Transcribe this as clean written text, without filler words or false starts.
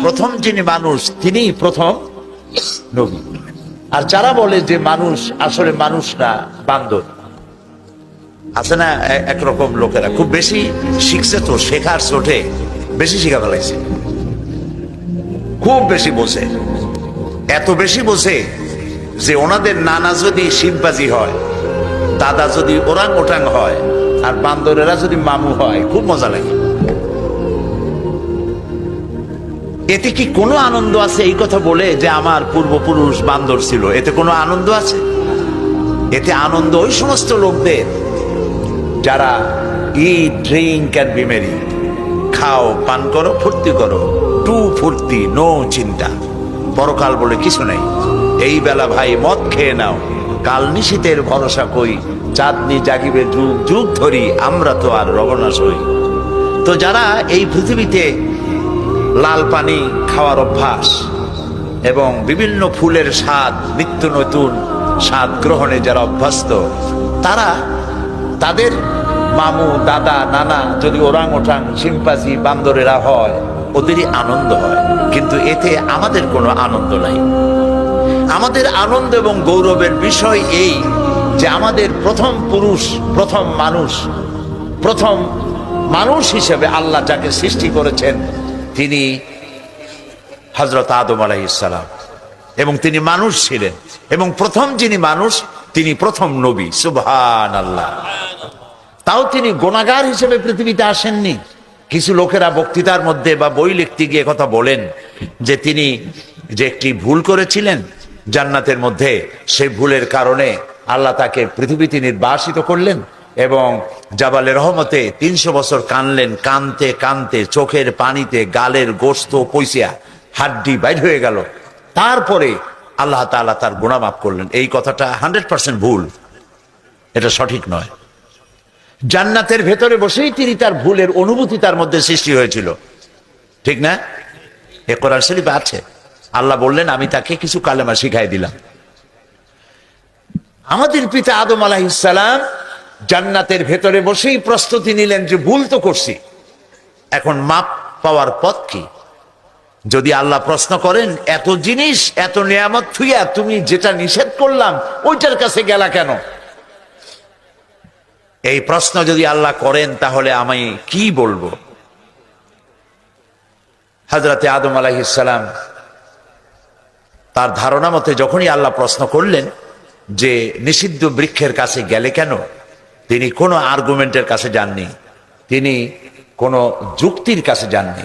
প্রথম যিনি মানুষ তিনিই প্রথম নবী। আর যারা বলে যে মানুষ আসলে মানুষ না, বান্দর, আছে না একরকম লোকেরা, খুব বেশি শিখছে তো, শেখার চোটে বেশি শিখা ফেলাইছে, খুব বেশি বোঝে, এত বেশি বোঝে যে ওনাদের নানা যদি শিববাজি হয়, দাদা যদি ওরাং ওটাং হয়, আর বান্দরেরা যদি মামু হয়, খুব মজা লাগে। এতে কি কোনো আনন্দ আছে এই কথা বলে যে আমার পূর্বপুরুষ বান্দর ছিল? এতে কোনো আনন্দ আছে? এতে আনন্দ ওই সমস্ত লোকদের যারা ইট, ড্রিঙ্ক অ্যান্ড বি মেরি, খাও, পান করো, ফুর্তি করো, টু ফুর্তি, নো চিন্তা, পরকাল বলে কিছু নেই। এই বেলা ভাই মদ খেয়ে নাও, কাল নিশীতের ভরসা কই, চাঁদনি জাগিবে যুগ যুগ ধরি, আমরা তো আর রবনাশ হই। তো যারা এই পৃথিবীতে লাল পানি খাওয়ার অভ্যাস এবং বিভিন্ন ফুলের স্বাদ, নিত্য নতুন স্বাদ গ্রহণে যারা অভ্যস্ত, তারা তাদের মামু, দাদা, নানা যদি ওরাং ওঠাং, শিম্পাজি, বান্দরেরা হয়, ওদেরই আনন্দ হয়। কিন্তু এতে আমাদের কোনো আনন্দ নাই। আমাদের আনন্দ এবং গৌরবের বিষয় এই যে আমাদের প্রথম পুরুষ, প্রথম মানুষ হিসেবে আল্লাহ যাকে সৃষ্টি করেছেন তিনি হযরত আদম আলাইহিস সালাম, এবং তিনি মানুষ ছিলেন, এবং প্রথম যিনি মানুষ তিনি প্রথম নবী। সুবহানাল্লাহ। তাও তিনি গুনাহগার হিসেবে পৃথিবীতে আসেননি। কিছু লোকেরা বক্তৃতার মধ্যে বা বই লিখতে গিয়ে কথা বলেন যে তিনি যে একটি ভুল করেছিলেন জান্নাতের মধ্যে, সেই ভুলের কারণে আল্লাহ তাকে পৃথিবীতে নির্বাসিত করলেন এবং জাবালে রহমতে 300 বছর কানলেন, কানতে কানতে চোখের পানিতে গালের গোশত পয়সা হাড্ডি বাইর হয়ে গেল। তারপরে আল্লাহ তাআলা তার গুনাহ মাফ করলেন। এই কথাটা 100% ভুল, এটা সঠিক নয়। জান্নাতের ভেতরে বসেই তিনি তার ভুলের অনুভূতি তার মধ্যে সৃষ্টি হয়েছিল, ঠিক না? এ কোরআন শরীফে আছে। আল্লাহ বললেন আমি তাকে কিছু কালেমা শিখাই দিলাম। আমাদের পিতা আদম আলাইহিস সালাম জান্নাতের ভেতরে বসেই প্রস্তুতি নিলেন যে ভুল তো করছি, এখন মাপ পাওয়ার পথ কি? যদি আল্লাহ প্রশ্ন করেন এত জিনিস, এত নিয়ামত থুইয়া তুমি যেটা নিষেধ করলাম ওইটার কাছে গেলা কেন, এই প্রশ্ন যদি আল্লাহ করেন তাহলে আমি কি বলবো? হযরতে আদম আলাইহিস সালাম তার ধারণা মতে যখনই আল্লাহ প্রশ্ন করলেন যে নিষিদ্ধ বৃক্ষের কাছে গেলে কেন, তিনি কোনো আর্গুমেন্টের কাছে যাননি, তিনি কোনো যুক্তির কাছে যাননি।